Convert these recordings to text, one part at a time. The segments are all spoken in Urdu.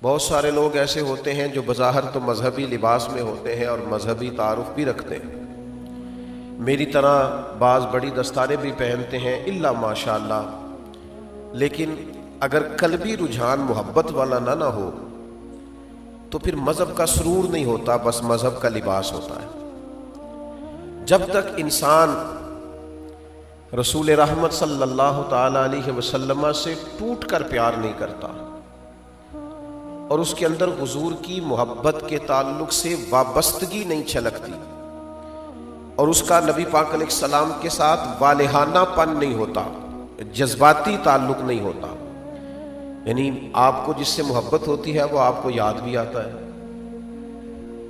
بہت سارے لوگ ایسے ہوتے ہیں جو بظاہر تو مذہبی لباس میں ہوتے ہیں اور مذہبی تعارف بھی رکھتے ہیں، میری طرح بعض بڑی دستاریں بھی پہنتے ہیں الا ماشاء اللہ، لیکن اگر قلبی رجحان محبت والا نہ ہو تو پھر مذہب کا سرور نہیں ہوتا، بس مذہب کا لباس ہوتا ہے۔ جب تک انسان رسول رحمت صلی اللہ تعالی علیہ وسلم سے ٹوٹ کر پیار نہیں کرتا اور اس کے اندر حضور کی محبت کے تعلق سے وابستگی نہیں چھلکتی اور اس کا نبی پاک علیہ السلام کے ساتھ والہانہ پن نہیں ہوتا، جذباتی تعلق نہیں ہوتا، یعنی آپ کو جس سے محبت ہوتی ہے وہ آپ کو یاد بھی آتا ہے،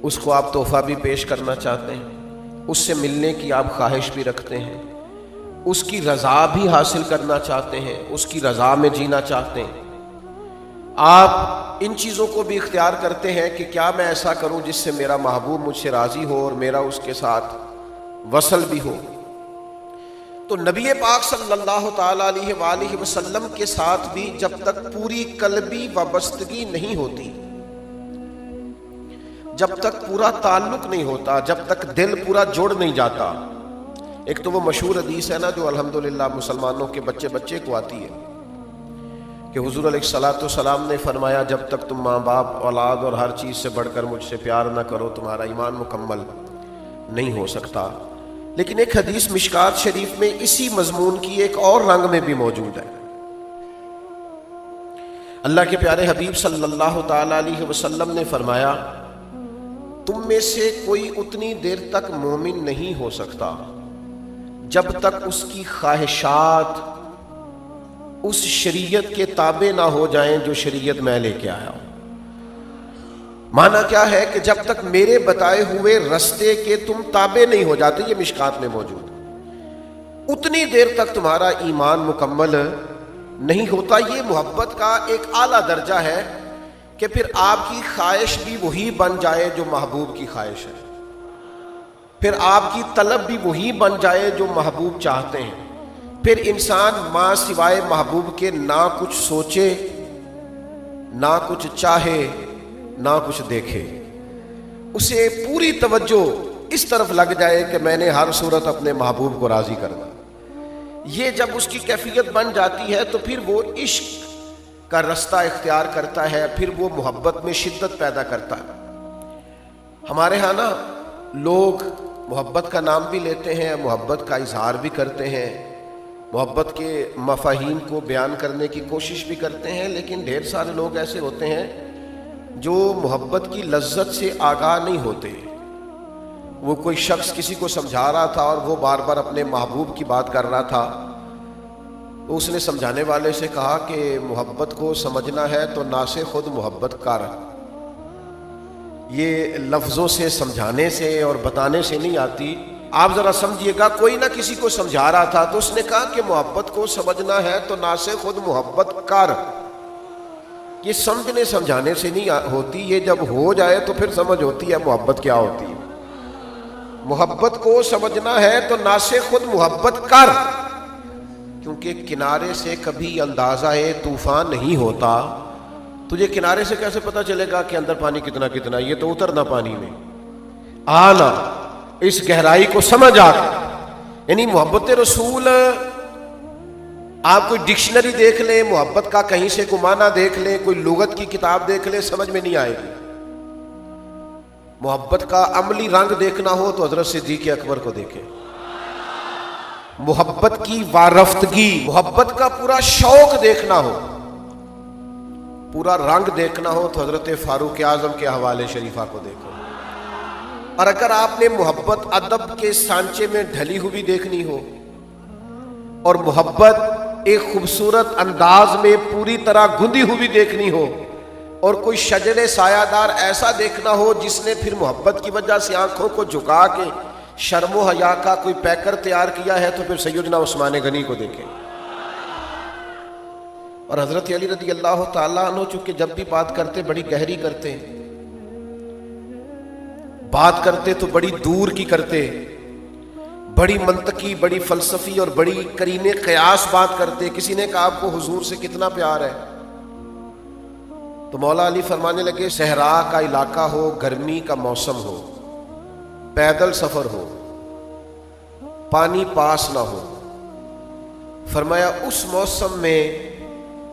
اس کو آپ تحفہ بھی پیش کرنا چاہتے ہیں، اس سے ملنے کی آپ خواہش بھی رکھتے ہیں، اس کی رضا بھی حاصل کرنا چاہتے ہیں، اس کی رضا میں جینا چاہتے ہیں، آپ ان چیزوں کو بھی اختیار کرتے ہیں کہ کیا میں ایسا کروں جس سے میرا محبوب مجھ سے راضی ہو اور میرا اس کے ساتھ وصل بھی ہو۔ تو نبی پاک صلی اللہ تعالی علیہ وآلہ وسلم کے ساتھ بھی جب تک پوری قلبی وابستگی نہیں ہوتی، جب تک پورا تعلق نہیں ہوتا، جب تک دل پورا جڑ نہیں جاتا، ایک تو وہ مشہور حدیث ہے نا جو الحمدللہ مسلمانوں کے بچے بچے کو آتی ہے کہ حضور علیہ الصلوۃ والسلام نے فرمایا جب تک تم ماں باپ اولاد اور ہر چیز سے بڑھ کر مجھ سے پیار نہ کرو تمہارا ایمان مکمل نہیں ہو سکتا۔ لیکن ایک حدیث مشکات شریف میں اسی مضمون کی ایک اور رنگ میں بھی موجود ہے۔ اللہ کے پیارے حبیب صلی اللہ تعالی علیہ وسلم نے فرمایا تم میں سے کوئی اتنی دیر تک مومن نہیں ہو سکتا جب تک اس کی خواہشات اس شریعت کے تابع نہ ہو جائیں جو شریعت میں لے کے آیا ہوں۔ معنی کیا ہے کہ جب تک میرے بتائے ہوئے رستے کے تم تابع نہیں ہو جاتے، یہ مشکات میں موجود ہے، اتنی دیر تک تمہارا ایمان مکمل نہیں ہوتا۔ یہ محبت کا ایک اعلیٰ درجہ ہے کہ پھر آپ کی خواہش بھی وہی بن جائے جو محبوب کی خواہش ہے، پھر آپ کی طلب بھی وہی بن جائے جو محبوب چاہتے ہیں، پھر انسان ماں سوائے محبوب کے نہ کچھ سوچے، نہ کچھ چاہے، نہ کچھ دیکھے، اسے پوری توجہ اس طرف لگ جائے کہ میں نے ہر صورت اپنے محبوب کو راضی کرنا۔ یہ جب اس کی کیفیت بن جاتی ہے تو پھر وہ عشق کا رستہ اختیار کرتا ہے، پھر وہ محبت میں شدت پیدا کرتا ہے۔ ہمارے ہاں نا لوگ محبت کا نام بھی لیتے ہیں، محبت کا اظہار بھی کرتے ہیں، محبت کے مفاہیم کو بیان کرنے کی کوشش بھی کرتے ہیں، لیکن ڈھیر سارے لوگ ایسے ہوتے ہیں جو محبت کی لذت سے آگاہ نہیں ہوتے۔ وہ کوئی شخص کسی کو سمجھا رہا تھا اور وہ بار بار اپنے محبوب کی بات کر رہا تھا، اس نے سمجھانے والے سے کہا کہ محبت کو سمجھنا ہے تو نہ سے خود محبت کر، یہ لفظوں سے سمجھانے سے اور بتانے سے نہیں آتی۔ آپ ذرا سمجھیے گا، کوئی نہ کسی کو سمجھا رہا تھا تو اس نے کہا کہ محبت کو سمجھنا ہے تو نہ سے خود محبت کر، یہ سمجھنے سمجھانے سے نہیں ہوتی، یہ جب ہو جائے تو پھر سمجھ ہوتی ہے محبت کیا ہوتی ہے۔ محبت کو سمجھنا ہے تو نہ سے خود محبت کر، کیونکہ کنارے سے کبھی اندازہ طوفان نہیں ہوتا۔ تجھے کنارے سے کیسے پتا چلے گا کہ اندر پانی کتنا کتنا؟ یہ تو اترنا پانی میں، آنا اس گہرائی کو سمجھ آ کر، یعنی محبت رسول آپ کوئی ڈکشنری دیکھ لیں، محبت کا کہیں سے کوئی معنی دیکھ لیں، کوئی لغت کی کتاب دیکھ لیں، سمجھ میں نہیں آئے گی۔ محبت کا عملی رنگ دیکھنا ہو تو حضرت صدیق اکبر کو دیکھیں، محبت کی وارفتگی، محبت کا پورا شوق دیکھنا ہو، پورا رنگ دیکھنا ہو تو حضرت فاروق اعظم کے حوالے شریفہ کو دیکھو۔ اور اگر آپ نے محبت ادب کے سانچے میں ڈھلی ہوئی دیکھنی ہو اور محبت ایک خوبصورت انداز میں پوری طرح گندی ہوئی دیکھنی ہو اور کوئی شجر سایہ دار ایسا دیکھنا ہو جس نے پھر محبت کی وجہ سے آنکھوں کو جھکا کے شرم و حیا کا کوئی پیکر تیار کیا ہے تو پھر سیدنا عثمان غنی کو دیکھیں۔ اور حضرت علی رضی اللہ تعالیٰ عنہ چونکہ جب بھی بات کرتے بڑی گہری کرتے، بات کرتے تو بڑی دور کی کرتے، بڑی منطقی، بڑی فلسفی اور بڑی قرین قیاس بات کرتے۔ کسی نے کہا آپ کو حضور سے کتنا پیار ہے؟ تو مولا علی فرمانے لگے صحرا کا علاقہ ہو، گرمی کا موسم ہو، پیدل سفر ہو، پانی پاس نہ ہو، فرمایا اس موسم میں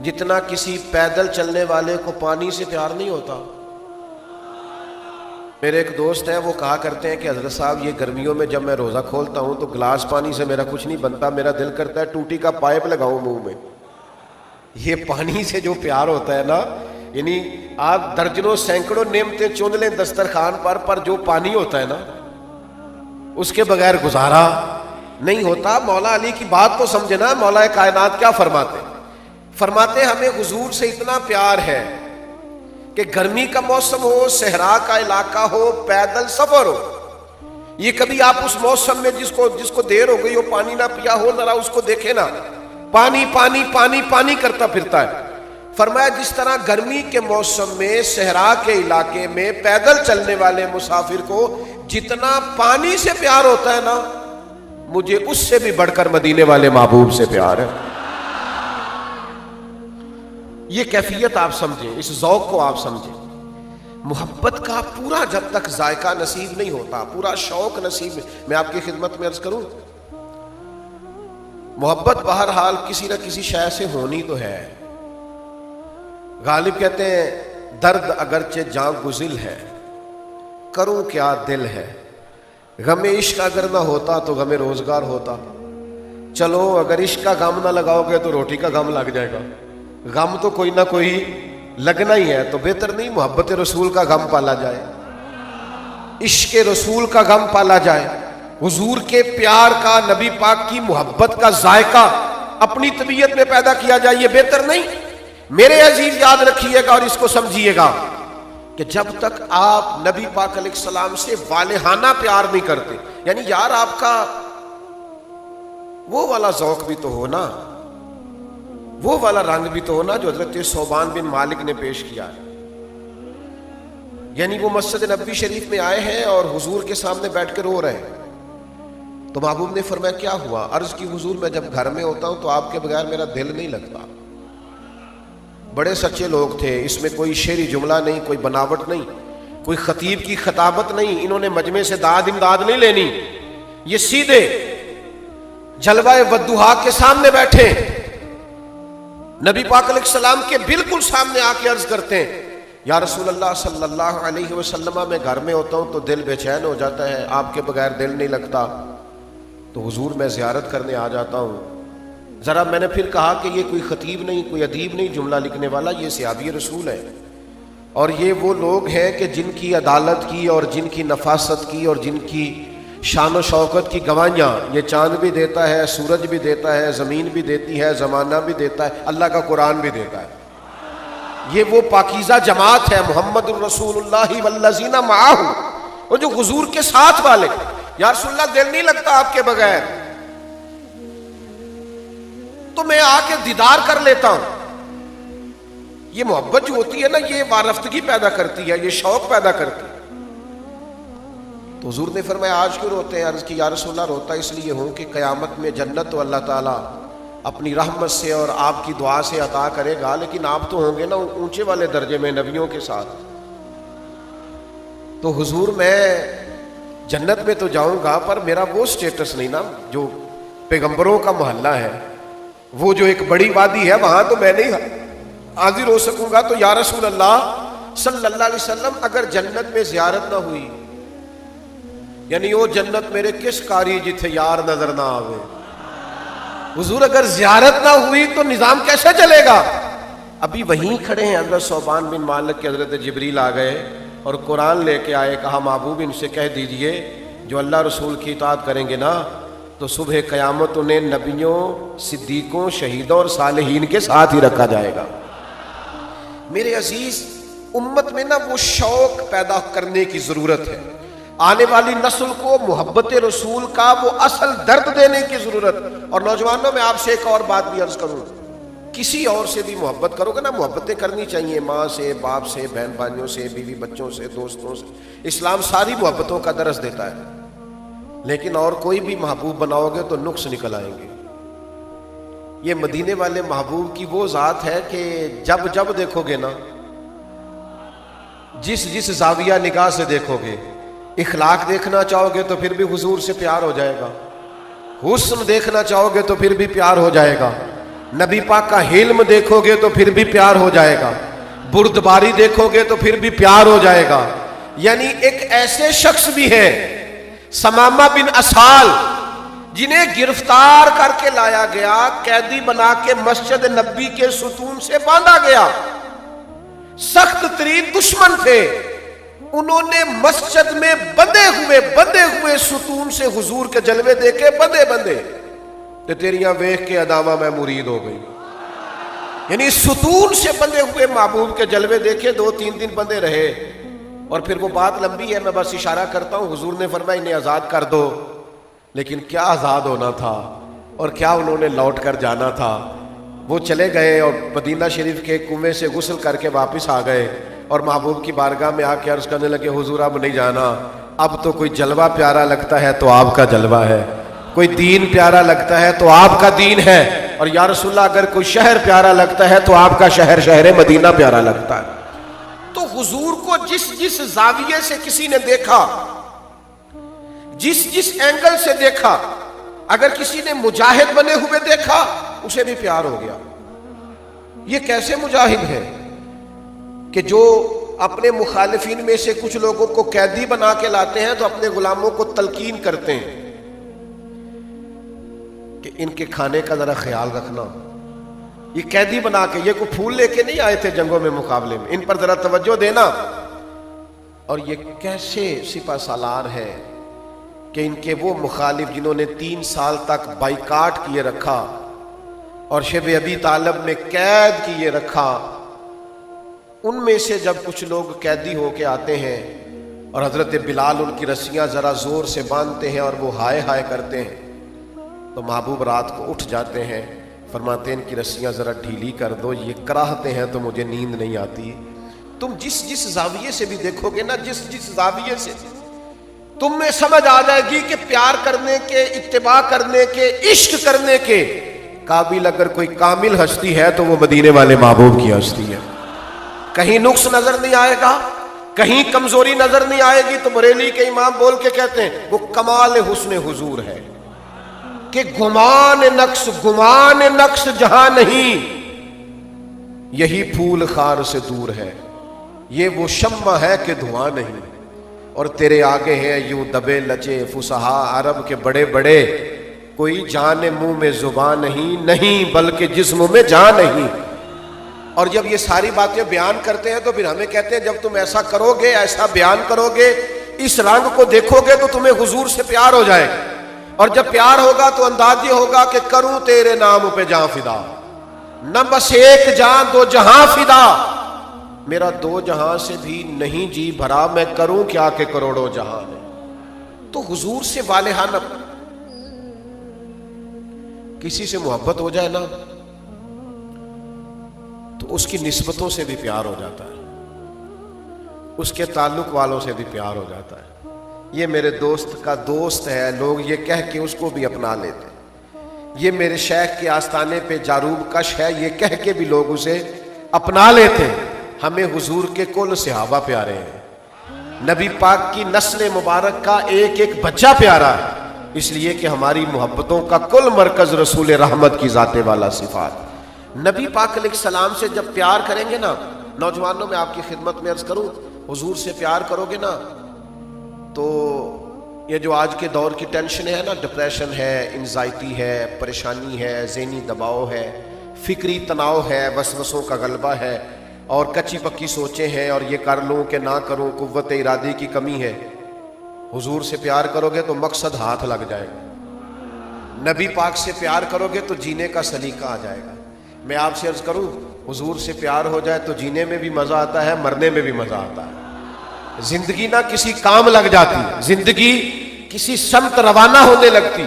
جتنا کسی پیدل چلنے والے کو پانی سے پیار نہیں ہوتا۔ میرے ایک دوست ہیں، وہ کہا کرتے ہیں کہ حضرت صاحب یہ گرمیوں میں جب میں روزہ کھولتا ہوں تو گلاس پانی سے میرا کچھ نہیں بنتا، میرا دل کرتا ہے ٹوٹی کا پائپ لگاؤں منہ میں۔ یہ پانی سے جو پیار ہوتا ہے نا، یعنی آپ درجنوں سینکڑوں نعمتیں چن لیں دسترخوان پر جو پانی ہوتا ہے نا اس کے بغیر گزارا نہیں ہوتا۔ مولا علی کی بات تو سمجھے نا، مولا کائنات کیا فرماتے ہمیں حضور سے اتنا پیار ہے کہ گرمی کا موسم ہو، صحرا کا علاقہ ہو، پیدل سفر ہو، یہ کبھی آپ اس موسم میں جس کو دیر ہو گئی ہو پانی نہ پیا ہو، ذرا اس کو دیکھے نا، پانی پانی پانی پانی کرتا پھرتا ہے۔ فرمایا جس طرح گرمی کے موسم میں صحرا کے علاقے میں پیدل چلنے والے مسافر کو جتنا پانی سے پیار ہوتا ہے نا، مجھے اس سے بھی بڑھ کر مدینے والے محبوب سے پیار ہے۔ یہ کیفیت آپ سمجھیں، اس ذوق کو آپ سمجھیں۔ محبت کا پورا جب تک ذائقہ نصیب نہیں ہوتا، پورا شوق نصیب، میں آپ کی خدمت میں عرض کروں، محبت بہرحال کسی نہ کسی شے سے ہونی تو ہے۔ غالب کہتے ہیں درد اگرچہ جاں گزل ہے، کروں کیا دل ہے، غم عشق اگر نہ ہوتا تو غم روزگار ہوتا۔ چلو اگر عشق کا غم نہ لگاؤ گے تو روٹی کا غم لگ جائے گا، غم تو کوئی نہ کوئی لگنا ہی ہے، تو بہتر نہیں محبت رسول کا غم پالا جائے، عشق رسول کا غم پالا جائے، حضور کے پیار کا، نبی پاک کی محبت کا ذائقہ اپنی طبیعت میں پیدا کیا جائے، یہ بہتر نہیں؟ میرے عزیز یاد رکھیے گا اور اس کو سمجھیے گا کہ جب تک آپ نبی پاک علیہ السلام سے والہانہ پیار نہیں کرتے، یعنی یار آپ کا وہ والا ذوق بھی تو ہو نا، وہ والا رنگ بھی تو ہو نا جو حضرت صوبان بن مالک نے پیش کیا ہے۔ یعنی وہ مسجد نبوی شریف میں آئے ہیں اور حضور کے سامنے بیٹھ کے رو رہے ہیں، تو محبوب نے فرمایا کیا ہوا؟ عرض کی حضور میں جب گھر میں ہوتا ہوں تو آپ کے بغیر میرا دل نہیں لگتا۔ بڑے سچے لوگ تھے، اس میں کوئی شعری جملہ نہیں، کوئی بناوٹ نہیں، کوئی خطیب کی خطابت نہیں، انہوں نے مجمع سے داد امداد نہیں لینی، یہ سیدھے جلوہ والضحیٰ کے سامنے بیٹھے نبی پاک علیہ السلام کے بالکل سامنے آ کے عرض کرتے ہیں یا رسول اللہ صلی اللہ علیہ وسلم، میں گھر میں ہوتا ہوں تو دل بے چین ہو جاتا ہے، آپ کے بغیر دل نہیں لگتا، تو حضور میں زیارت کرنے آ جاتا ہوں۔ ذرا میں نے پھر کہا کہ یہ کوئی خطیب نہیں، کوئی ادیب نہیں جملہ لکھنے والا، یہ صحابی رسول ہے، اور یہ وہ لوگ ہیں کہ جن کی عدالت کی اور جن کی نفاست کی اور جن کی شان و شوکت کی گواہیاں یہ چاند بھی دیتا ہے، سورج بھی دیتا ہے، زمین بھی دیتی ہے، زمانہ بھی دیتا ہے، اللہ کا قرآن بھی دیتا ہے۔ یہ وہ پاکیزہ جماعت ہے، محمد الرسول اللہ والذین معہ، وہ جو حضور کے ساتھ والے۔ یا رسول اللہ دل نہیں لگتا آپ کے بغیر، تو میں آ کے دیدار کر لیتا ہوں۔ یہ محبت جو ہوتی ہے نا، یہ وارفتگی پیدا کرتی ہے، یہ شوق پیدا کرتی ہے۔ تو حضور نے فرمایا آج کیوں روتے ہیں؟ عرض کی یا رسول اللہ روتا اس لیے ہوں کہ قیامت میں جنت تو اللہ تعالیٰ اپنی رحمت سے اور آپ کی دعا سے عطا کرے گا، لیکن آپ تو ہوں گے نا اونچے والے درجے میں نبیوں کے ساتھ۔ تو حضور میں جنت میں تو جاؤں گا، پر میرا وہ سٹیٹس نہیں نا جو پیغمبروں کا محلہ ہے، وہ جو ایک بڑی وادی ہے، وہاں تو میں نہیں حاضر ہو سکوں گا۔ تو یا رسول اللہ صلی اللہ علیہ وسلم اگر جنت میں زیارت نہ ہوئی، یعنی وہ جنت میرے کس کاری جتھے یار نظر نہ آوے، حضور اگر زیارت نہ ہوئی تو نظام کیسے چلے گا؟ ابھی وہیں کھڑے ہیں حضرت صوبان بن مالک کے، حضرت جبریل آ گئے اور قرآن لے کے آئے، کہا محبوب ان سے کہہ دیجئے جو اللہ رسول کی اطاعت کریں گے نا تو صبح قیامت انہیں نبیوں، صدیقوں، شہیدوں اور صالحین کے ساتھ ہی رکھا جائے گا۔ میرے عزیز، امت میں نا وہ شوق پیدا کرنے کی ضرورت ہے، آنے والی نسل کو محبت رسول کا وہ اصل درد دینے کی ضرورت۔ اور نوجوانوں میں آپ سے ایک اور بات بھی عرض کروں، کسی اور سے بھی محبت کرو گے نا، محبتیں کرنی چاہیے، ماں سے، باپ سے، بہن بھائیوں سے، بیوی بچوں سے، دوستوں سے، اسلام ساری محبتوں کا درس دیتا ہے، لیکن اور کوئی بھی محبوب بناؤ گے تو نقص نکل آئیں گے۔ یہ مدینے والے محبوب کی وہ ذات ہے کہ جب جب دیکھو گے نا جس جس زاویہ نگاہ سے دیکھو گے، اخلاق دیکھنا چاہو گے تو پھر بھی حضور سے پیار ہو جائے گا، حسن دیکھنا چاہو گے تو پھر بھی پیار ہو جائے گا، نبی پاک کا حلم دیکھو گے تو پھر بھی پیار ہو جائے گا، بردباری دیکھو گے تو پھر بھی پیار ہو جائے گا۔ یعنی ایک ایسے شخص بھی ہے ثمامہ بن اسال، جنہیں گرفتار کر کے لایا گیا، قیدی بنا کے مسجد نبی کے ستون سے باندھا گیا، سخت ترین دشمن تھے، انہوں نے مسجد میں بندے ہوئے ستون سے حضور کے جلوے دیکھے، بندے تے تیریاں ویکھ کے اداما میں مرید ہو گئی۔ یعنی ستون سے بندے ہوئے محبوب کے جلوے دیکھے، 2-3 دن بندے رہے، اور پھر وہ بات لمبی ہے، میں بس اشارہ کرتا ہوں۔ حضور نے فرمایا انہیں آزاد کر دو، لیکن کیا آزاد ہونا تھا اور کیا انہوں نے لوٹ کر جانا تھا۔ وہ چلے گئے اور مدینہ شریف کے کنویں سے غسل کر کے واپس آ گئے، اور محبوب کی بارگاہ میں آ کے عرض کرنے لگے، حضور اب نہیں جانا، اب تو کوئی جلوہ پیارا لگتا ہے تو آپ کا جلوہ ہے، کوئی دین پیارا لگتا ہے تو آپ کا دین ہے، اور یا رسول اللہ اگر کوئی شہر پیارا لگتا ہے تو آپ کا شہر مدینہ پیارا لگتا ہے۔ تو حضور کو جس زاویے سے کسی نے دیکھا، جس اینگل سے دیکھا، اگر کسی نے مجاہد بنے ہوئے دیکھا اسے بھی پیار ہو گیا۔ یہ کیسے مجاہد ہے کہ جو اپنے مخالفین میں سے کچھ لوگوں کو قیدی بنا کے لاتے ہیں تو اپنے غلاموں کو تلقین کرتے ہیں کہ ان کے کھانے کا ذرا خیال رکھنا، یہ قیدی بنا کے، یہ کوئی پھول لے کے نہیں آئے تھے جنگوں میں مقابلے میں، ان پر ذرا توجہ دینا۔ اور یہ کیسے سپہ سالار ہے کہ ان کے وہ مخالف جنہوں نے 3 سال تک بائیکاٹ کیے رکھا اور شب ابی طالب میں قید کیے رکھا، ان میں سے جب کچھ لوگ قیدی ہو کے آتے ہیں اور حضرت بلال ان کی رسیاں ذرا زور سے باندھتے ہیں اور وہ ہائے ہائے کرتے ہیں، تو محبوب رات کو اٹھ جاتے ہیں، فرماتے ہیں ان کی رسیاں ذرا ڈھیلی کر دو، یہ کراہتے ہیں تو مجھے نیند نہیں آتی۔ تم جس زاویے سے بھی دیکھو گے نا، جس زاویے سے تم میں سمجھ آ جائے گی کہ پیار کرنے کے، اتباع کرنے کے، عشق کرنے کے قابل اگر کوئی کامل ہستی ہے تو وہ مدینے والے محبوب کی ہستی ہے۔ کہیں نقص نظر نہیں آئے گا، کہیں کمزوری نظر نہیں آئے گی، تو بریلی کے امام بول کے کہتے ہیں وہ کمال حسن حضور ہے کہ گمان نقص جہاں نہیں، یہی پھول خار سے دور ہے، یہ وہ شمع ہے کہ دھواں نہیں، اور تیرے آگے ہیں یوں دبے لچے فصحا عرب کے بڑے بڑے، کوئی جان منہ میں زبان نہیں بلکہ جسم میں جان نہیں۔ اور جب یہ ساری باتیں بیان کرتے ہیں تو پھر ہمیں کہتے ہیں جب تم ایسا کرو گے، ایسا بیان کرو گے، اس رنگ کو دیکھو گے تو تمہیں حضور سے پیار ہو جائے گا، اور جب پیار ہوگا تو انداز یہ ہوگا کہ کروں تیرے نام پہ جاں فدا، نہ بس ایک جان 2 جہاں فدا، میرا 2 جہاں سے بھی نہیں جی بھرا، میں کروں کیا کہ کروڑوں جہاں ہے۔ تو حضور سے والہانہ کسی سے محبت ہو جائے نا تو اس کی نسبتوں سے بھی پیار ہو جاتا ہے، اس کے تعلق والوں سے بھی پیار ہو جاتا ہے۔ یہ میرے دوست کا دوست ہے، لوگ یہ کہہ کے اس کو بھی اپنا لیتے ہیں۔ یہ میرے شیخ کے آستانے پہ جاروب کش ہے، یہ کہہ کے بھی لوگ اسے اپنا لیتے ہیں۔ ہمیں حضور کے کل صحابہ پیارے ہیں، نبی پاک کی نسل مبارک کا ایک ایک بچہ پیارا ہے، اس لیے کہ ہماری محبتوں کا کل مرکز رسول رحمت کی ذات والا صفات۔ نبی پاک علیہ السلام سے جب پیار کریں گے نا، نوجوانوں میں آپ کی خدمت میں عرض کروں، حضور سے پیار کرو گے نا تو یہ جو آج کے دور کی ٹینشن ہے نا، ڈپریشن ہے، انزائٹی ہے، پریشانی ہے، ذہنی دباؤ ہے، فکری تناؤ ہے، وسوسوں کا غلبہ ہے، اور کچی پکی سوچیں ہیں، اور یہ کر لوں کہ نہ کروں، قوت ارادے کی کمی ہے۔ حضور سے پیار کرو گے تو مقصد ہاتھ لگ جائے گا، نبی پاک سے پیار کرو گے تو جینے کا سلیقہ آ جائے گا۔ میں آپ سے عرض کروں، حضور سے پیار ہو جائے تو جینے میں بھی مزہ آتا ہے، مرنے میں بھی مزہ آتا ہے، زندگی نہ کسی کام لگ جاتی، زندگی کسی سمت روانہ ہونے لگتی،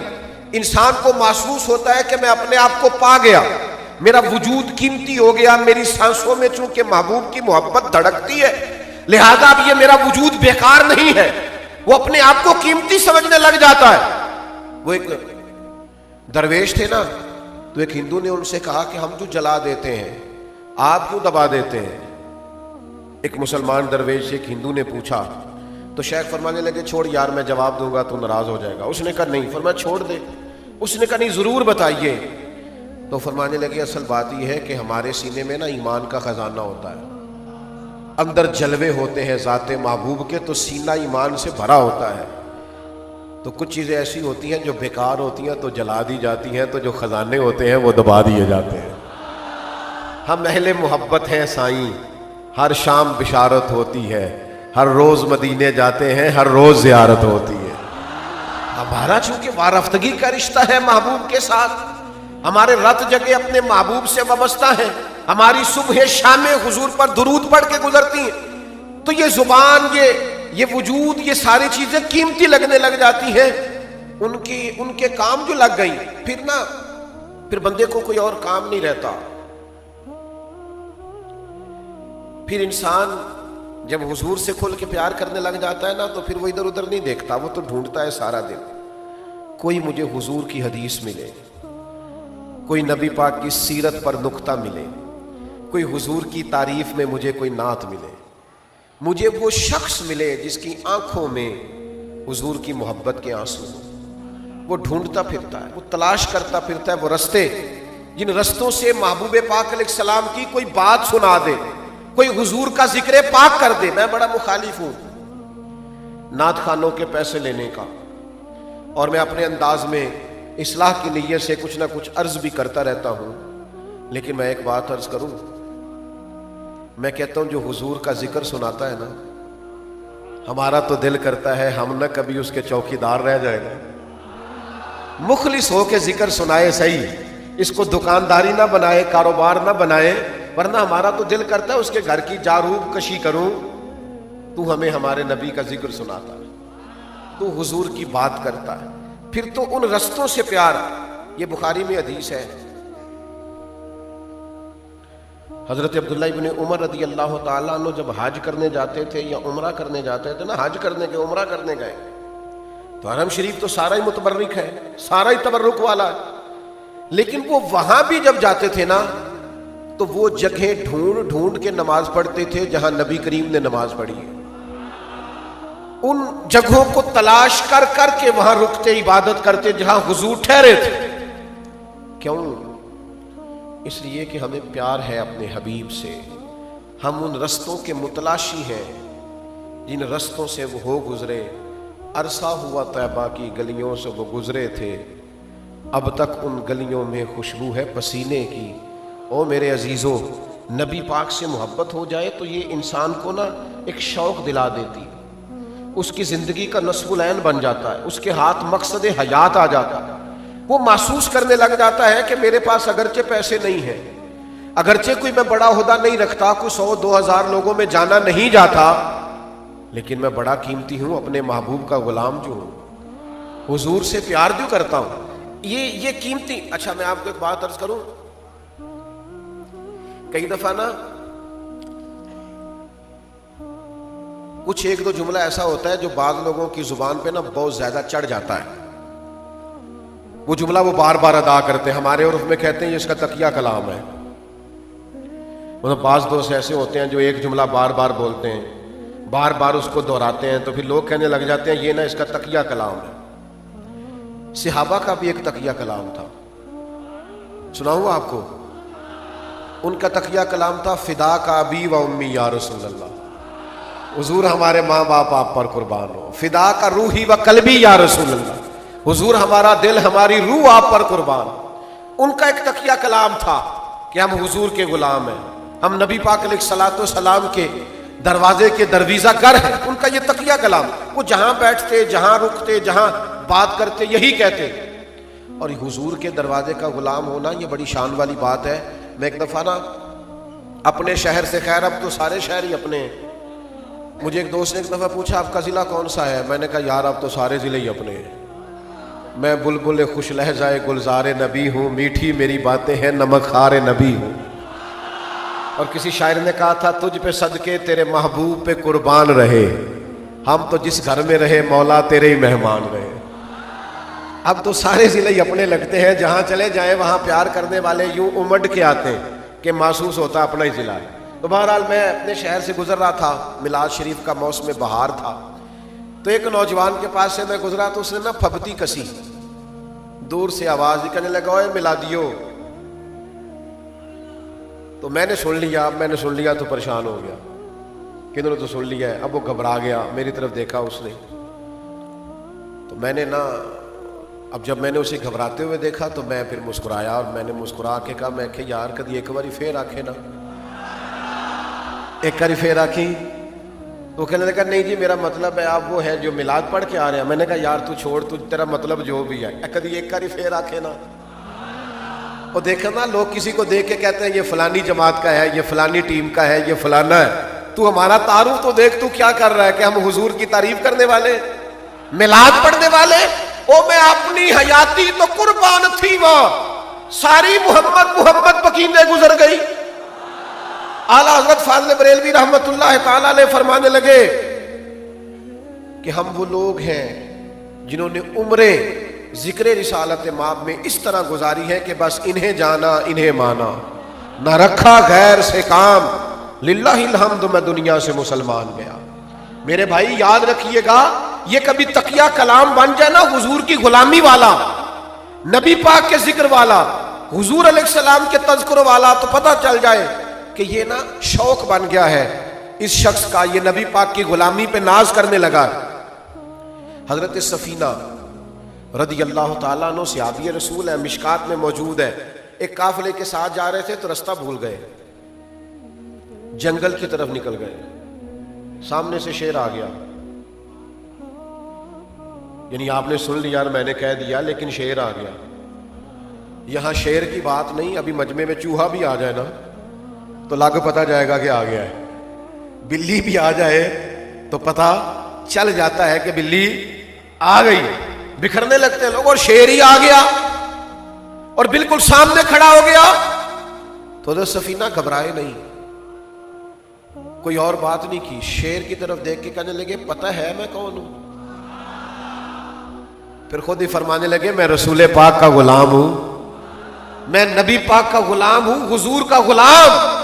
انسان کو محسوس ہوتا ہے کہ میں اپنے آپ کو پا گیا، میرا وجود قیمتی ہو گیا، میری سانسوں میں چونکہ محبوب کی محبت دھڑکتی ہے، لہذا اب یہ میرا وجود بیکار نہیں ہے، وہ اپنے آپ کو قیمتی سمجھنے لگ جاتا ہے۔ وہ ایک درویش تھے نا، تو ایک ہندو نے ان سے کہا کہ ہم جو جلا دیتے ہیں آپ کیوں دبا دیتے ہیں؟ ایک مسلمان درویش سے ایک ہندو نے پوچھا تو شیخ فرمانے لگے چھوڑ یار میں جواب دوں گا تو ناراض ہو جائے گا. اس نے کہا نہیں. فرمایا چھوڑ دے. اس نے کہا نہیں ضرور بتائیے. تو فرمانے لگے اصل بات یہ ہے کہ ہمارے سینے میں نا ایمان کا خزانہ ہوتا ہے, اندر جلوے ہوتے ہیں ذات محبوب کے, تو سینہ ایمان سے بھرا ہوتا ہے. تو کچھ چیزیں ایسی ہوتی ہیں جو بیکار ہوتی ہیں تو جلا دی جاتی ہیں, تو جو خزانے ہوتے ہیں وہ دبا دیے جاتے ہیں. ہم اہل محبت ہیں سائیں, ہر شام بشارت ہوتی ہے, ہر روز مدینے جاتے ہیں, ہر روز زیارت ہوتی ہے. ہمارا چونکہ وارفتگی کا رشتہ ہے محبوب کے ساتھ, ہمارے رت جگہ اپنے محبوب سے وابستہ ہیں, ہماری صبح شام حضور پر درود پڑھ کے گزرتی ہیں, تو یہ زبان, یہ وجود, یہ ساری چیزیں قیمتی لگنے لگ جاتی ہیں. ان کے کام جو لگ گئی پھر بندے کو کوئی اور کام نہیں رہتا. پھر انسان جب حضور سے کھل کے پیار کرنے لگ جاتا ہے نا, تو پھر وہ ادھر ادھر نہیں دیکھتا, وہ تو ڈھونڈتا ہے سارا دن کوئی مجھے حضور کی حدیث ملے, کوئی نبی پاک کی سیرت پر نقطہ ملے, کوئی حضور کی تعریف میں مجھے کوئی نعت ملے, مجھے وہ شخص ملے جس کی آنکھوں میں حضور کی محبت کے آنسو. وہ ڈھونڈتا پھرتا ہے, وہ تلاش کرتا پھرتا ہے وہ رستے جن رستوں سے محبوب پاک علیہ السلام کی کوئی بات سنا دے, کوئی حضور کا ذکر پاک کر دے. میں بڑا مخالف ہوں نعت خانوں کے پیسے لینے کا, اور میں اپنے انداز میں اصلاح کی نیت سے کچھ نہ کچھ عرض بھی کرتا رہتا ہوں. لیکن میں ایک بات عرض کروں, میں کہتا ہوں جو حضور کا ذکر سناتا ہے نا, ہمارا تو دل کرتا ہے ہم نہ کبھی اس کے چوکیدار رہ جائے گا. مخلص ہو کے ذکر سنائے صحیح, اس کو دکانداری نہ بنائے, کاروبار نہ بنائے, ورنہ ہمارا تو دل کرتا ہے اس کے گھر کی جاروب کشی کروں. تو ہمیں ہمارے نبی کا ذکر سناتا ہے, تو حضور کی بات کرتا ہے, پھر تو ان رستوں سے پیار. یہ بخاری میں حدیث ہے, حضرت عبداللہ ابن عمر رضی اللہ تعالیٰ عنہ جب حج کرنے جاتے تھے یا عمرہ کرنے جاتے تھے نا, حج کرنے کے عمرہ کرنے گئے, تو حرم شریف تو سارا ہی متبرک ہے, سارا ہی تبرک والا ہے. لیکن وہ وہاں بھی جب جاتے تھے نا, تو وہ جگہیں ڈھونڈ ڈھونڈ کے نماز پڑھتے تھے جہاں نبی کریم نے نماز پڑھی ہے. ان جگہوں کو تلاش کر کر کے وہاں رکتے عبادت کرتے جہاں حضور ٹھہرے تھے. کیوں؟ اس لیے کہ ہمیں پیار ہے اپنے حبیب سے. ہم ان رستوں کے متلاشی ہیں جن رستوں سے وہ ہو گزرے. عرصہ ہوا طیبہ کی گلیوں سے وہ گزرے تھے, اب تک ان گلیوں میں خوشبو ہے پسینے کی. او میرے عزیزو, نبی پاک سے محبت ہو جائے تو یہ انسان کو نا ایک شوق دلا دیتی, اس کی زندگی کا نصب العین بن جاتا ہے, اس کے ہاتھ مقصد حیات آ جاتا ہے. وہ محسوس کرنے لگ جاتا ہے کہ میرے پاس اگرچہ پیسے نہیں ہیں, اگرچہ کوئی میں بڑا عہدہ نہیں رکھتا, کوئی 100-2000 لوگوں میں جانا نہیں جاتا, لیکن میں بڑا قیمتی ہوں, اپنے محبوب کا غلام جو ہوں, حضور سے پیار جو کرتا ہوں. یہ قیمتی. اچھا میں آپ کو ایک بات عرض کروں, کئی دفعہ نا کچھ ایک دو جملہ ایسا ہوتا ہے جو بعض لوگوں کی زبان پہ نا بہت زیادہ چڑھ جاتا ہے. وہ جملہ وہ بار بار ادا کرتے ہیں, ہمارے عرف میں کہتے ہیں یہ اس کا تقیہ کلام ہے. مطلب بعض دوست ایسے ہوتے ہیں جو ایک جملہ بار بار بولتے ہیں, بار بار اس کو دہراتے ہیں, تو پھر لوگ کہنے لگ جاتے ہیں یہ نا اس کا تقیہ کلام ہے. صحابہ کا بھی ایک تقیہ کلام تھا, سناؤں آپ کو. ان کا تقیہ کلام تھا فدا کا ابی و امی یا رسول اللہ, حضور ہمارے ماں باپ آپ پر قربان ہو. فدا کا روحی و قلبی یا رسول اللہ, حضور ہمارا دل ہماری روح آپ پر قربان. ان کا ایک تقیہ کلام تھا کہ ہم حضور کے غلام ہیں, ہم نبی پاک علیہ الصلوۃ والسلام کے دروازے کے درویزہ گر ہیں. ان کا یہ تقیہ کلام, وہ جہاں بیٹھتے, جہاں رکتے, جہاں بات کرتے یہی کہتے. اور حضور کے دروازے کا غلام ہونا یہ بڑی شان والی بات ہے. میں ایک دفعہ نا اپنے شہر سے, خیر اب تو سارے شہر ہی اپنے, مجھے ایک دوست نے ایک دفعہ پوچھا آپ کا ضلع کون سا ہے؟ میں نے کہا یار اب تو سارے ضلع ہی اپنے ہیں, میں بلبل خوش لہجہ گلزار نبی ہوں, میٹھی میری باتیں ہیں نمک خار نبی ہوں. اور کسی شاعر نے کہا تھا تجھ پہ صدقے تیرے محبوب پہ قربان رہے, ہم تو جس گھر میں رہے مولا تیرے ہی مہمان رہے. اب تو سارے ضلع ہی اپنے لگتے ہیں, جہاں چلے جائیں وہاں پیار کرنے والے یوں امڈ کے آتے ہیں کہ محسوس ہوتا اپنا ہی ضلع ہے. تو بہرحال میں اپنے شہر سے گزر رہا تھا، میلاد شریف کا موسم بہار تھا، تو ایک نوجوان کے پاس سے میں گزرا تو اس نے نا پھپتی کسی، دور سے آواز نکلنے لگا، اوے میلادیو۔ تو میں نے سن لیا تو پریشان ہو گیا، کنہوں نے تو سن لیا ہے۔ اب وہ گھبرا گیا، میری طرف دیکھا اس نے، تو میں نے نا اب جب میں نے اسے گھبراتے ہوئے دیکھا تو میں پھر مسکرایا، اور میں نے مسکرا کے کہا، میں کہ یار کدی ایک باری پھر آکھے نا، ایک باری پھر آکھی۔ تو کہنے لگا نہیں جی میرا مطلب ہے آپ وہ ہے جو میلاد پڑھ کے آ رہے ہیں۔ میں نے کہا یار تو چھوڑ، تو تیرا مطلب جو بھی ہے کدی ایک باری پھر آکھے نا۔ اور دیکھا نا لوگ کسی کو دیکھ کے کہتے ہیں یہ فلانی جماعت کا ہے، یہ فلانی ٹیم کا ہے، یہ فلانا ہے، تو ہمارا تعارف تو دیکھ تو کیا کر رہا ہے کہ ہم حضور کی تعریف کرنے والے، میلاد پڑھنے والے۔ او میں اپنی حیاتی تو قربان تھی، وہ ساری محمد پکینے گزر گئی۔ اعلیٰ حضرت فاضل بریلوی رحمت اللہ تعالی علیہ فرمانے لگے کہ ہم وہ لوگ ہیں جنہوں نے عمریں ذکر رسالت مآب میں اس طرح گزاری ہے کہ بس انہیں جانا انہیں مانا، نہ رکھا غیر سے کام، للہ الحمد میں دنیا سے مسلمان گیا۔ میرے بھائی یاد رکھیے گا، یہ کبھی تقیہ کلام بن جائے نا حضور کی غلامی والا، نبی پاک کے ذکر والا، حضور علیہ السلام کے تذکر والا، تو پتہ چل جائے کہ یہ نا شوق بن گیا ہے اس شخص کا، یہ نبی پاک کی غلامی پہ ناز کرنے لگا۔ حضرت سفینہ رضی اللہ تعالیٰ عنہ صحابی رسول ہے، مشکات میں موجود ہے، ایک قافلے کے ساتھ جا رہے تھے تو رستہ بھول گئے، جنگل کی طرف نکل گئے، سامنے سے شیر آ گیا، یعنی آپ نے سن لیا اور میں نے کہہ دیا لیکن شیر آ گیا۔ یہاں شیر کی بات نہیں، ابھی مجمع میں چوہا بھی آ جائے نا تو لگ پتہ جائے گا کہ آ گیا ہے، بلی بھی آ جائے تو پتہ چل جاتا ہے کہ بلی آ گئی، بکھرنے لگتے ہیں لوگ، اور شیر ہی آ گیا اور بالکل سامنے کھڑا ہو گیا۔ تو حضرت سفینہ گھبرائے نہیں، کوئی اور بات نہیں کی، شیر کی طرف دیکھ کے کہنے لگے پتہ ہے میں کون ہوں؟ پھر خود ہی فرمانے لگے میں رسول پاک کا غلام ہوں، میں نبی پاک کا غلام ہوں، حضور کا غلام،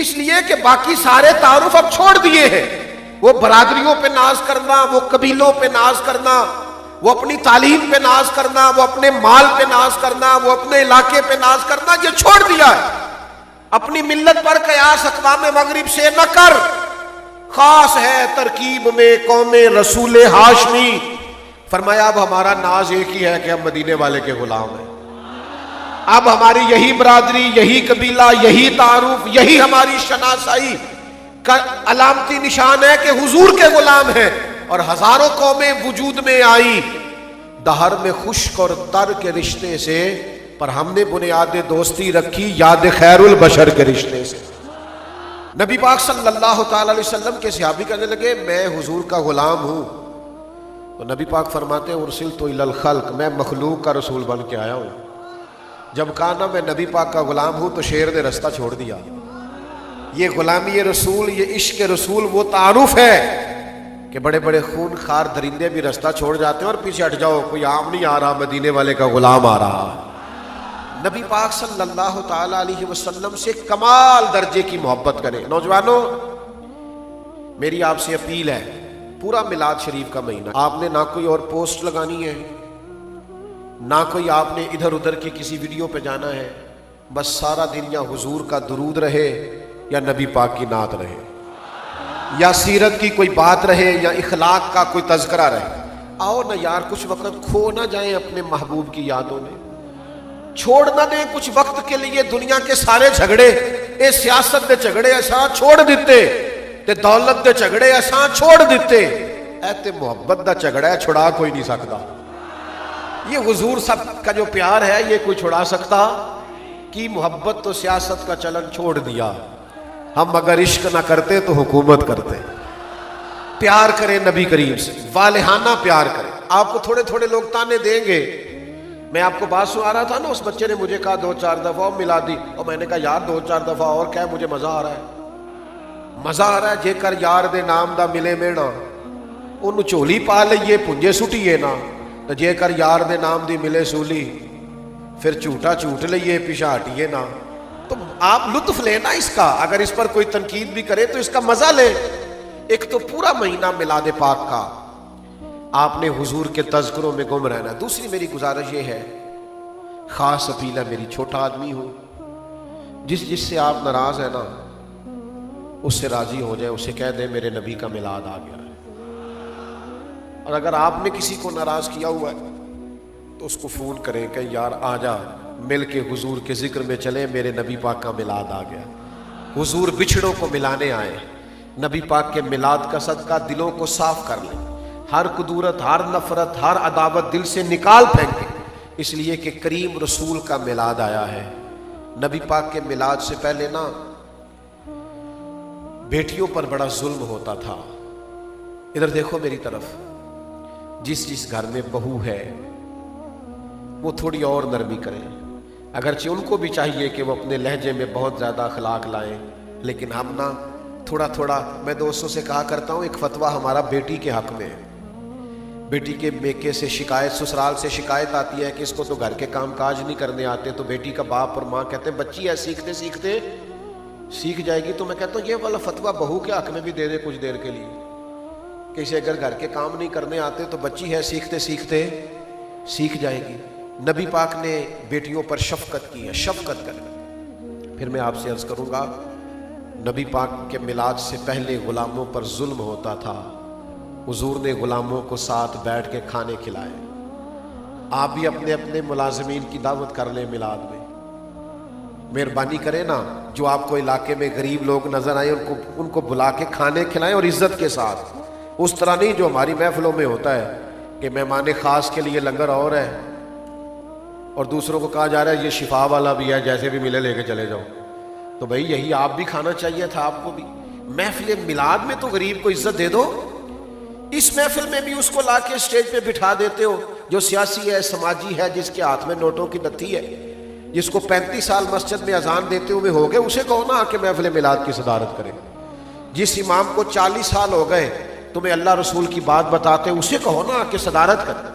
اس لیے کہ باقی سارے تعارف اب چھوڑ دیے ہیں، وہ برادریوں پہ ناز کرنا، وہ قبیلوں پہ ناز کرنا، وہ اپنی تعلیم پہ ناز کرنا، وہ اپنے مال پہ ناز کرنا، وہ اپنے علاقے پہ ناز کرنا، یہ چھوڑ دیا ہے۔ اپنی ملت پر قیاس اقوام مغرب سے نہ کر، خاص ہے ترکیب میں قوم رسول ہاشمی۔ فرمایا اب ہمارا ناز ایک ہی ہے کہ ہم مدینے والے کے غلام ہیں، اب ہماری یہی برادری، یہی قبیلہ، یہی تعارف، یہی ہماری شناسائی کا علامتی نشان ہے کہ حضور کے غلام ہیں۔ اور ہزاروں قومیں وجود میں آئیں دہر میں خشک اور تر کے رشتے سے، پر ہم نے بنیاد دوستی رکھی یاد خیر البشر کے رشتے سے۔ نبی پاک صلی اللہ تعالی علیہ وسلم کے صحابی کہنے لگے میں حضور کا غلام ہوں، تو نبی پاک فرماتے ہیں ارسلت الی الخلق، میں مخلوق کا رسول بن کے آیا ہوں۔ جب کہا نا میں نبی پاک کا غلام ہوں تو شیر نے رستہ چھوڑ دیا۔ یہ غلامی رسول، یہ عشق رسول وہ تعارف ہے کہ بڑے بڑے خون خار درندے بھی رستہ چھوڑ جاتے ہیں اور پیچھے ہٹ جاؤ، کوئی عام نہیں آ رہا، مدینے والے کا غلام آ رہا۔ نبی پاک صلی اللہ تعالی علیہ وسلم سے کمال درجے کی محبت کریں۔ نوجوانوں میری آپ سے اپیل ہے، پورا میلاد شریف کا مہینہ آپ نے نہ کوئی اور پوسٹ لگانی ہے، نہ کوئی آپ نے ادھر ادھر کی کسی ویڈیو پہ جانا ہے، بس سارا دن یا حضور کا درود رہے یا نبی پاک کی نعت رہے، یا سیرت کی کوئی بات رہے، یا اخلاق کا کوئی تذکرہ رہے۔ آؤ نہ یار کچھ وقت کھو نہ جائیں اپنے محبوب کی یادوں میں، چھوڑ نہ دیں کچھ وقت کے لیے دنیا کے سارے جھگڑے، اے سیاست دے جھگڑے ایسا چھوڑ دیتے تے دولت دے جھگڑے ایسا چھوڑ دیتے، اے تے محبت دا جھگڑا ہے چھڑا کوئی نہیں سکتا۔ یہ حضور سب کا جو پیار ہے یہ کوئی چھڑا سکتا کہ محبت تو سیاست کا چلن چھوڑ دیا، ہم اگر عشق نہ کرتے تو حکومت کرتے۔ پیار کریں نبی کریم سے، والہانہ پیار کریں۔ آپ کو تھوڑے تھوڑے لوگ تانے دیں گے، میں آپ کو بات سنا رہا تھا نا، اس بچے نے مجھے کہا 2-4 دفعہ ملا دی، اور میں نے کہا یار 2-4 دفعہ اور کیا، مجھے مزہ آ رہا ہے، مزہ آ رہا ہے جے کر یار دے نام دا ملے مینا، انہوں چولی پا لئیے پنجے سٹیے نا، تو جے کر یار دے نام دی ملے سولی، پھر جھوٹا جھوٹ لئیے پیچھے ہٹیے نا۔ تو آپ لطف لینا اس کا، اگر اس پر کوئی تنقید بھی کرے تو اس کا مزہ لے۔ ایک تو پورا مہینہ میلاد پاک کا آپ نے حضور کے تذکروں میں گم رہنا۔ دوسری میری گزارش یہ ہے، خاص اپیل ہے میری، چھوٹا آدمی ہوں، جس سے آپ ناراض ہیں نا اس سے راضی ہو جائے، اسے کہہ دیں میرے نبی کا میلاد آ گیا ہے۔ اور اگر آپ نے کسی کو ناراض کیا ہوا ہے تو اس کو فون کریں کہ یار آ جا، مل کے حضور کے ذکر میں چلیں، میرے نبی پاک کا میلاد آ گیا۔ حضور بچھڑوں کو ملانے آئے، نبی پاک کے میلاد کا صدقہ دلوں کو صاف کر لیں، ہر کدورت، ہر نفرت، ہر عداوت دل سے نکال پھینکیں، اس لیے کہ کریم رسول کا میلاد آیا ہے۔ نبی پاک کے میلاد سے پہلے نا بیٹیوں پر بڑا ظلم ہوتا تھا۔ ادھر دیکھو میری طرف، جس گھر میں بہو ہے وہ تھوڑی اور نرمی کریں، اگرچہ ان کو بھی چاہیے کہ وہ اپنے لہجے میں بہت زیادہ اخلاق لائیں، لیکن ہم نا تھوڑا میں دوستوں سے کہا کرتا ہوں، ایک فتویٰ ہمارا بیٹی کے حق میں ہے۔ بیٹی کے میکے سے شکایت، سسرال سے شکایت آتی ہے کہ اس کو تو گھر کے کام کاج نہیں کرنے آتے، تو بیٹی کا باپ اور ماں کہتے ہیں بچی ہے سیکھتے سیکھتے سیکھ جائے گی۔ تو میں کہتا ہوں یہ والا فتویٰ بہو کے حق میں بھی دے دے کچھ دیر کے لیے، کہ اسے اگر گھر کے کام نہیں کرنے آتے تو بچی ہے سیکھتے سیکھتے سیکھ جائے گی۔ نبی پاک نے بیٹیوں پر شفقت کی ہے، شفقت کر۔ پھر میں آپ سے عرض کروں گا، نبی پاک کے میلاد سے پہلے غلاموں پر ظلم ہوتا تھا، حضور نے غلاموں کو ساتھ بیٹھ کے کھانے کھلائے۔ آپ بھی اپنے اپنے ملازمین کی دعوت کر لیں میلاد میں، مہربانی کریں نا، جو آپ کو علاقے میں غریب لوگ نظر آئیں ان کو بلا کے کھانے کھلائیں، اور عزت کے ساتھ، اس طرح نہیں جو ہماری محفلوں میں ہوتا ہے کہ مہمان خاص کے لیے لنگر اور ہے اور دوسروں کو کہا جا رہا ہے یہ شفا والا بھی ہے، جیسے بھی ملے لے کے چلے جاؤ۔ تو بھئی یہی آپ بھی کھانا چاہیے تھا، آپ کو بھی محفل میلاد میں تو غریب کو عزت دے دو۔ اس محفل میں بھی اس کو لا کے اسٹیج پہ بٹھا دیتے ہو جو سیاسی ہے، سماجی ہے، جس کے ہاتھ میں نوٹوں کی نتھی ہے، جس کو 35 سال مسجد میں اذان دیتے ہوئے ہو گئے، اسے کہو نا آ کے محفل میلاد کی صدارت کرے۔ جس امام کو 40 سال ہو گئے تمہیں اللہ رسول کی بات بتاتے، اسے کہو نا آ کے صدارت کر۔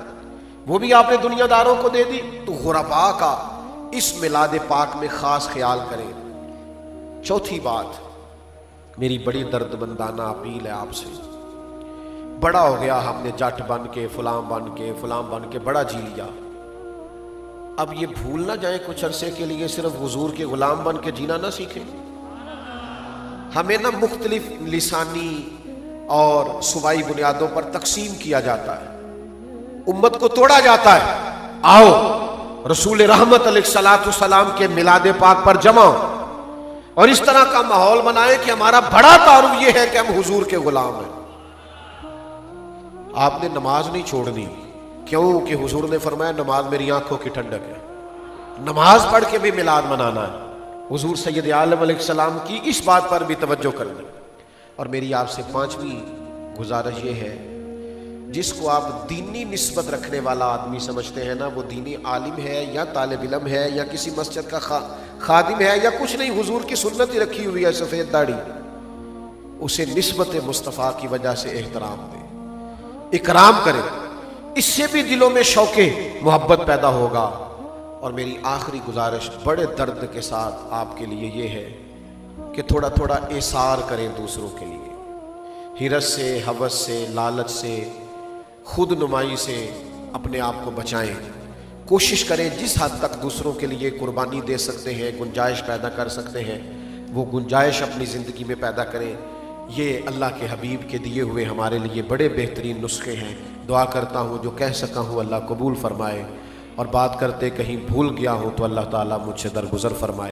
وہ بھی آپ نے دنیا داروں کو دے دی۔ تو غرباء کا اس میلاد پاک میں خاص خیال کریں۔ چوتھی بات میری بڑی درد مندانہ اپیل ہے آپ سے، بڑا ہو گیا ہم نے جٹ بن کے فلاں بن کے بڑا جی لیا، اب یہ بھول نہ جائیں کچھ عرصے کے لیے صرف حضور کے غلام بن کے جینا نہ سیکھیں۔ ہمیں نہ مختلف لسانی اور صوبائی بنیادوں پر تقسیم کیا جاتا ہے، امت کو توڑا جاتا ہے۔ آؤ رسول رحمت علیہ الصلوۃ والسلام کے میلاد پاک پر جمع ہو اور اس طرح کا ماحول بنائے کہ ہمارا بڑا تعارف یہ ہے کہ ہم حضور کے غلام ہیں۔ آپ نے نماز نہیں چھوڑنی، کیوں کہ حضور نے فرمایا نماز میری آنکھوں کی ٹھنڈک ہے، نماز پڑھ کے بھی میلاد منانا ہے۔ حضور سید عالم علیہ السلام کی اس بات پر بھی توجہ کرنی۔ اور میری آپ سے 5ویں گزارش یہ ہے، جس کو آپ دینی نسبت رکھنے والا آدمی سمجھتے ہیں نا، وہ دینی عالم ہے یا طالب علم ہے یا کسی مسجد کا خادم ہے یا کچھ نہیں، حضور کی سنت ہی رکھی ہوئی ہے سفید داڑھی، اسے نسبت مصطفیٰ کی وجہ سے احترام دے، اکرام کرے، اس سے بھی دلوں میں شوق محبت پیدا ہوگا۔ اور میری آخری گزارش بڑے درد کے ساتھ آپ کے لیے یہ ہے کہ تھوڑا تھوڑا ایثار کریں دوسروں کے لیے، حرص سے، ہوس سے، لالچ سے، خود نمائی سے اپنے آپ کو بچائیں۔ کوشش کریں جس حد تک دوسروں کے لیے قربانی دے سکتے ہیں، گنجائش پیدا کر سکتے ہیں، وہ گنجائش اپنی زندگی میں پیدا کریں۔ یہ اللہ کے حبیب کے دیے ہوئے ہمارے لیے بڑے بہترین نسخے ہیں۔ دعا کرتا ہوں جو کہہ سکا ہوں اللہ قبول فرمائے، اور بات کرتے کہیں بھول گیا ہوں تو اللہ تعالیٰ مجھ سے درگزر فرمائے۔